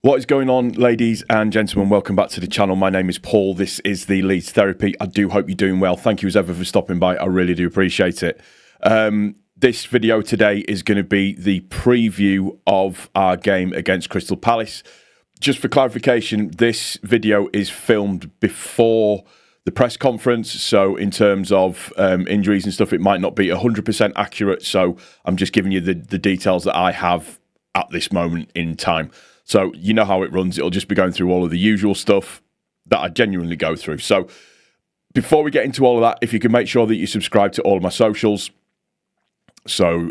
What is going on, ladies and gentlemen? Welcome back to the channel. My name is Paul. This is the Leeds Therapy. I do hope you're doing well. Thank you as ever for stopping by. I really do appreciate it. This video today is going to be the preview of our game against Crystal Palace. Just for clarification, this video is filmed before the press conference. So in terms of injuries and stuff, it might not be 100% accurate. So I'm just giving you the details that I have at this moment in time. So you know how it runs. It'll just be going through all of the usual stuff that I genuinely go through. So before we get into all of that, if you can make sure that you subscribe to all of my socials. So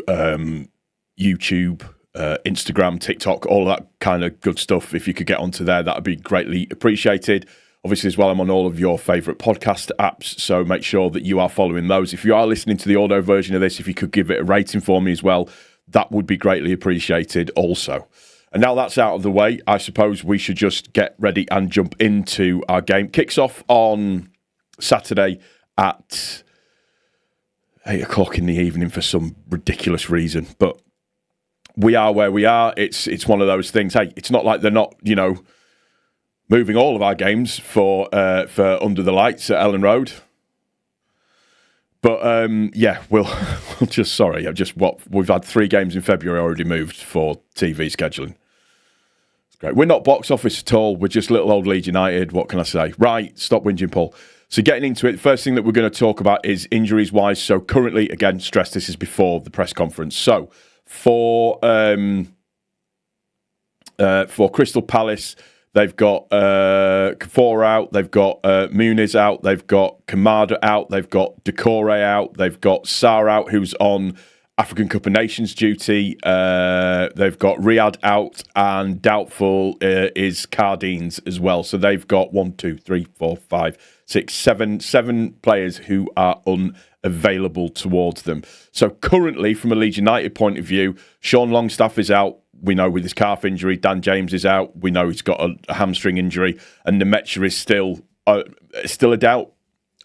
YouTube, Instagram, TikTok, all of that kind of good stuff. If you could get onto there, that would be greatly appreciated. Obviously, as well, I'm on all of your favourite podcast apps. So make sure that you are following those. If you are listening to the audio version of this, if you could give it a rating for me as well, that would be greatly appreciated also. And now that's out of the way, I suppose we should just get ready and jump into our game. Kicks off on Saturday at 8 o'clock in the evening for some ridiculous reason. But we are where we are. It's one of those things. Hey, it's not like they're not, moving all of our games for under the lights at Ellen Road. But we'll just we've had 3 games in February already moved for TV scheduling. It's great. We're not box office at all. We're just little old Leeds United. What can I say? Right, stop whinging, Paul. So getting into it, first thing that we're going to talk about is injuries wise. So currently, again, stress this is before the press conference. So for Crystal Palace, they've got Kafora out, they've got Muniz out, they've got Kamada out, they've got Decore out, they've got Sar out, who's on African Cup of Nations duty, they've got Riyadh out, and doubtful is Cardines as well. So they've got 7 players who are unavailable towards them. So currently, from a Leeds United point of view, Sean Longstaff is out. We know with his calf injury, Dan James is out. We know he's got a hamstring injury, and Nemecha is still a doubt.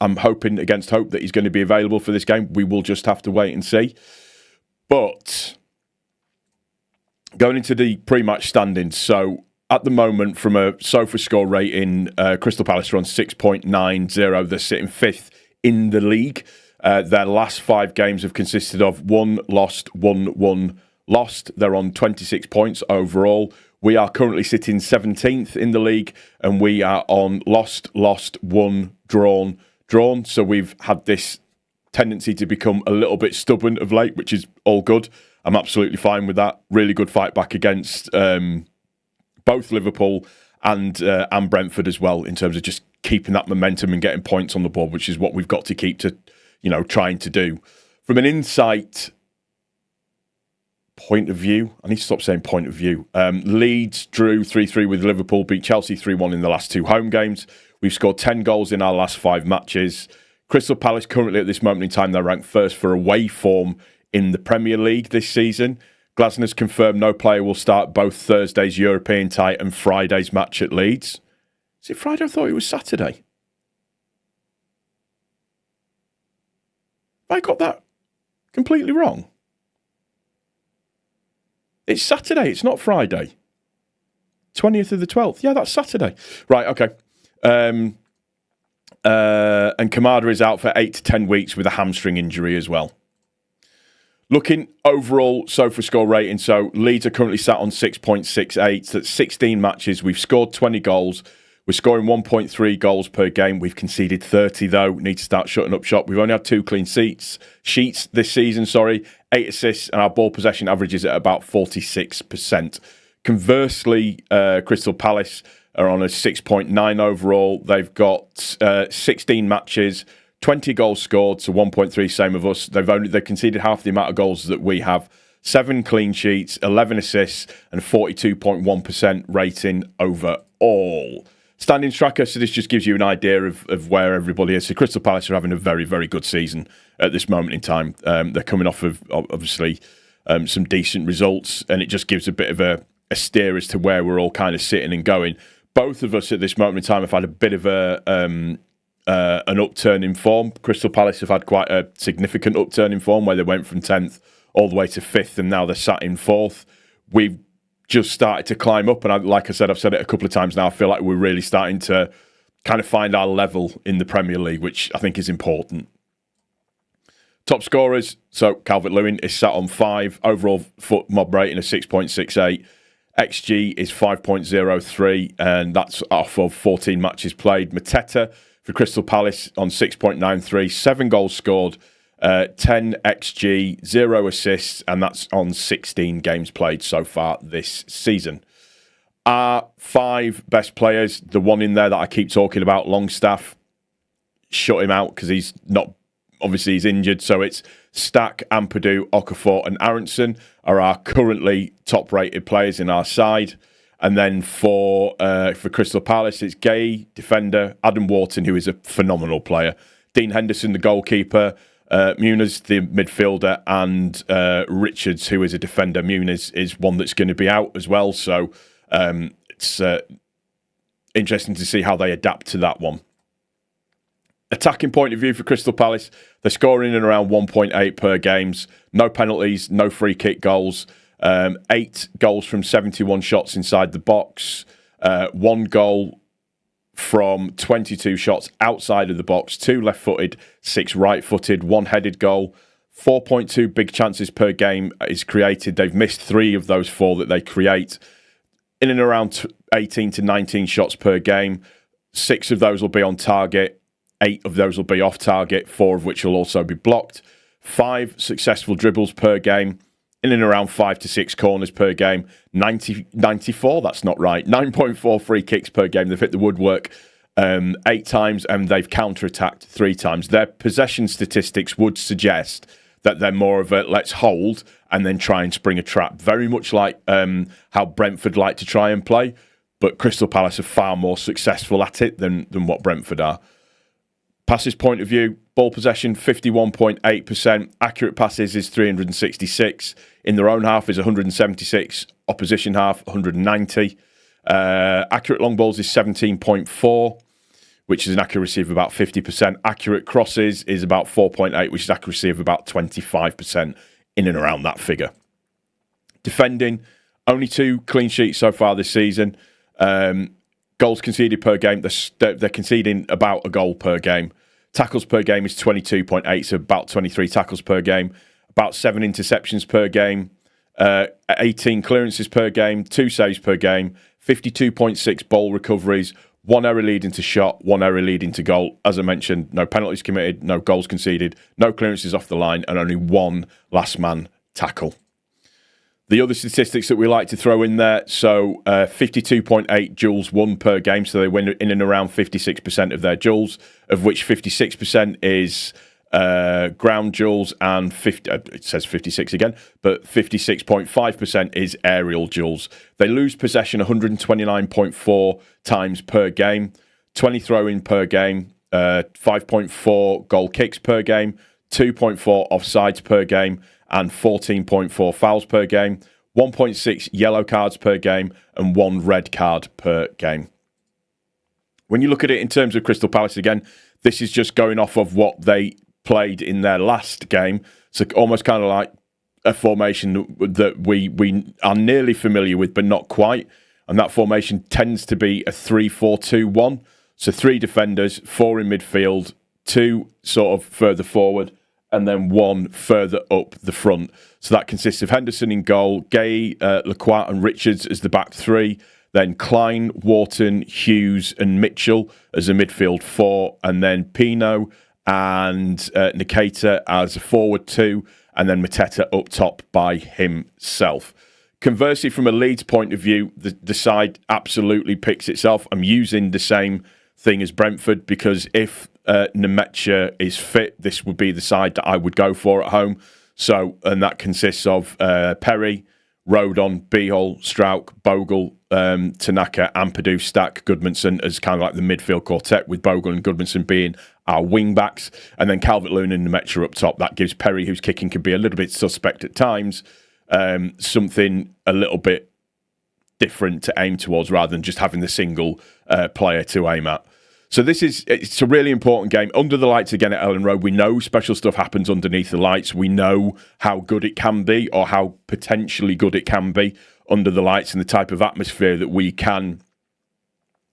I'm hoping against hope that he's going to be available for this game. We will just have to wait and see. But going into the pre-match standings, so at the moment, from a sofa score rating, Crystal Palace are on 6.90. They're sitting 5th in the league. Their last 5 games have consisted of 1 lost, 1 won, lost. They're on 26 points overall. We are currently sitting 17th in the league, and we are on lost, 1, drawn. So we've had this tendency to become a little bit stubborn of late, which is all good. I'm absolutely fine with that. Really good fight back against both Liverpool and Brentford as well, in terms of just keeping that momentum and getting points on the board, which is what we've got to keep to, trying to do. From an insight point of view, I need to stop saying point of view. Leeds drew 3-3 with Liverpool, beat Chelsea 3-1 in the last 2 home games. We've scored 10 goals in our last 5 matches. Crystal Palace currently at this moment in time, they're ranked first for away form in the Premier League this season. Glasner's confirmed no player will start both Thursday's European tie and Friday's match at Leeds. Is it Friday? I thought it was Saturday. Have I got that completely wrong? It's Saturday, it's not Friday. 20th of the 12th. Yeah, that's Saturday. Right, okay. And Kamada is out for 8 to 10 weeks with a hamstring injury as well. Looking overall sofa score rating, so Leeds are currently sat on 6.68. That's 16 matches. We've scored 20 goals. We're scoring 1.3 goals per game. We've conceded 30, though. Need to start shutting up shop. We've only had 2 clean sheets this season, 8 assists, and our ball possession averages at about 46%. Conversely, Crystal Palace are on a 6.9 overall. They've got 16 matches, 20 goals scored, so 1.3, same of us. They've conceded half the amount of goals that we have. 7 clean sheets, 11 assists, and 42.1% rating overall. Standing tracker, so this just gives you an idea of where everybody is. So Crystal Palace are having a very, very good season at this moment in time. They're coming off of, obviously, some decent results, and it just gives a bit of a steer as to where we're all kind of sitting and going. Both of us at this moment in time have had a bit of an upturn in form. Crystal Palace have had quite a significant upturn in form, where they went from 10th all the way to 5th, and now they're sat in 4th. We've just started to climb up. And like I said, I've said it a couple of times now, I feel like we're really starting to kind of find our level in the Premier League, which I think is important. Top scorers, so Calvert-Lewin is sat on 5. Overall foot mob rating of 6.68. XG is 5.03, and that's off of 14 matches played. Mateta for Crystal Palace on 6.93. 7 goals scored, 10 XG, 0 assists, and that's on 16 games played so far this season. Our 5 best players, the one in there that I keep talking about, Longstaff, shut him out because he's not... Obviously, he's injured, so it's Stack, Ampadu, Okafor and Aronson are our currently top-rated players in our side. And then for Crystal Palace, it's Gay, defender, Adam Wharton, who is a phenomenal player, Dean Henderson, the goalkeeper, Muniz, the midfielder, and Richards, who is a defender. Muniz is one that's going to be out as well, so it's interesting to see how they adapt to that one. Attacking point of view for Crystal Palace, they're scoring in around 1.8 per games. No penalties, no free kick goals. 8 goals from 71 shots inside the box. 1 goal from 22 shots outside of the box. 2 left-footed, 6 right-footed, 1 headed goal. 4.2 big chances per game is created. They've missed 3 of those 4 that they create. In and around 18 to 19 shots per game. 6 of those will be on target. 8 of those will be off target, 4 of which will also be blocked. 5 successful dribbles per game, in and around 5 to 6 corners per game. 94, that's not right. 9.4 free kicks per game. They've hit the woodwork 8 times and they've counter-attacked 3 times. Their possession statistics would suggest that they're more of a let's hold and then try and spring a trap. Very much like how Brentford like to try and play, but Crystal Palace are far more successful at it than what Brentford are. Passes point of view, ball possession 51.8%. Accurate passes is 366. In their own half is 176. Opposition half 190. Accurate long balls is 17.4, which is an accuracy of about 50%. Accurate crosses is about 4.8, which is accuracy of about 25%, in and around that figure. Defending, only 2 clean sheets so far this season. Goals conceded per game, they're conceding about a goal per game. Tackles per game is 22.8, so about 23 tackles per game. About 7 interceptions per game. 18 clearances per game. 2 saves per game. 52.6 ball recoveries. 1 error leading to shot, 1 error leading to goal. As I mentioned, no penalties committed, no goals conceded, no clearances off the line, and only 1 last man tackle. The other statistics that we like to throw in there, so 52.8 duels won per game, so they win in and around 56% of their duels, of which 56% is ground duels and it says 56 again, but 56.5% is aerial duels. They lose possession 129.4 times per game, 20 throw-in per game, 5.4 goal kicks per game, 2.4 offsides per game, and 14.4 fouls per game, 1.6 yellow cards per game, and 1 red card per game. When you look at it in terms of Crystal Palace, again, this is just going off of what they played in their last game. So almost kind of like a formation that we are nearly familiar with, but not quite. And that formation tends to be a 3-4-2-1. So 3 defenders, 4 in midfield, 2 sort of further forward, and then 1 further up the front. So that consists of Henderson in goal, Gay, Lacroix and Richards as the back 3, then Klein, Wharton, Hughes and Mitchell as a midfield 4, and then Pino and Nikita as a forward 2, and then Mateta up top by himself. Conversely, from a Leeds point of view, the side absolutely picks itself. I'm using the same thing as Brentford because if Nemecha is fit, this would be the side that I would go for at home. So, and that consists of Perry, Rodon, Beehol, Strauch, Bogle, Tanaka, Ampadu, Stack, Goodmanson as kind of like the midfield quartet, with Bogle and Goodmanson being our wing backs, and then Calvert-Lewin and Nemecha up top. That gives Perry, whose kicking can be a little bit suspect at times, something a little bit different to aim towards rather than just having the single player to aim at. So it's a really important game. Under the lights again at Ellen Road, we know special stuff happens underneath the lights. We know how good it can be or how potentially good it can be under the lights and the type of atmosphere that we can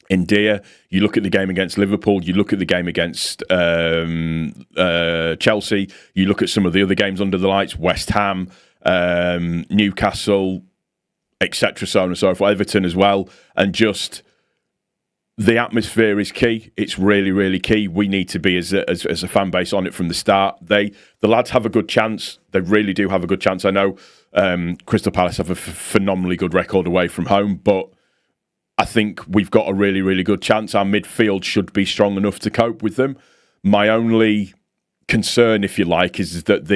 endear. You look at the game against Liverpool, you look at the game against Chelsea, you look at some of the other games under the lights, West Ham, Newcastle, etc., so on and so forth, Everton as well, and just the atmosphere is key. It's really, really key. We need to be, as a fan base, on it from the start. The lads have a good chance. They really do have a good chance. I know Crystal Palace have a phenomenally good record away from home, but I think we've got a really, really good chance. Our midfield should be strong enough to cope with them. My only concern, if you like, is that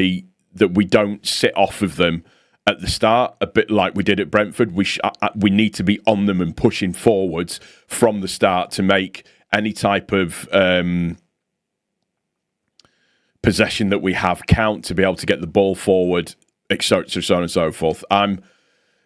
we don't sit off of them at the start, a bit like we did at Brentford. We need to be on them and pushing forwards from the start to make any type of possession that we have count, to be able to get the ball forward, etc., so on and so forth.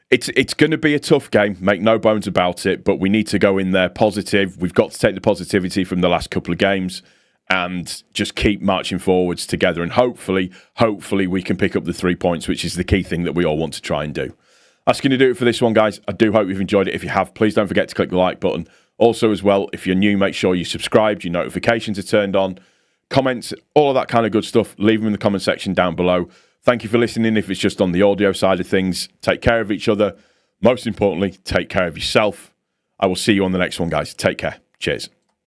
It's going to be a tough game, make no bones about it, but we need to go in there positive. We've got to take the positivity from the last couple of games and just keep marching forwards together. And hopefully we can pick up the 3 points, which is the key thing that we all want to try and do. That's going to do it for this one, guys. I do hope you've enjoyed it. If you have, please don't forget to click the like button. Also, as well, if you're new, make sure you're subscribed, your notifications are turned on, comments, all of that kind of good stuff. Leave them in the comment section down below. Thank you for listening. If it's just on the audio side of things, take care of each other. Most importantly, take care of yourself. I will see you on the next one, guys. Take care. Cheers.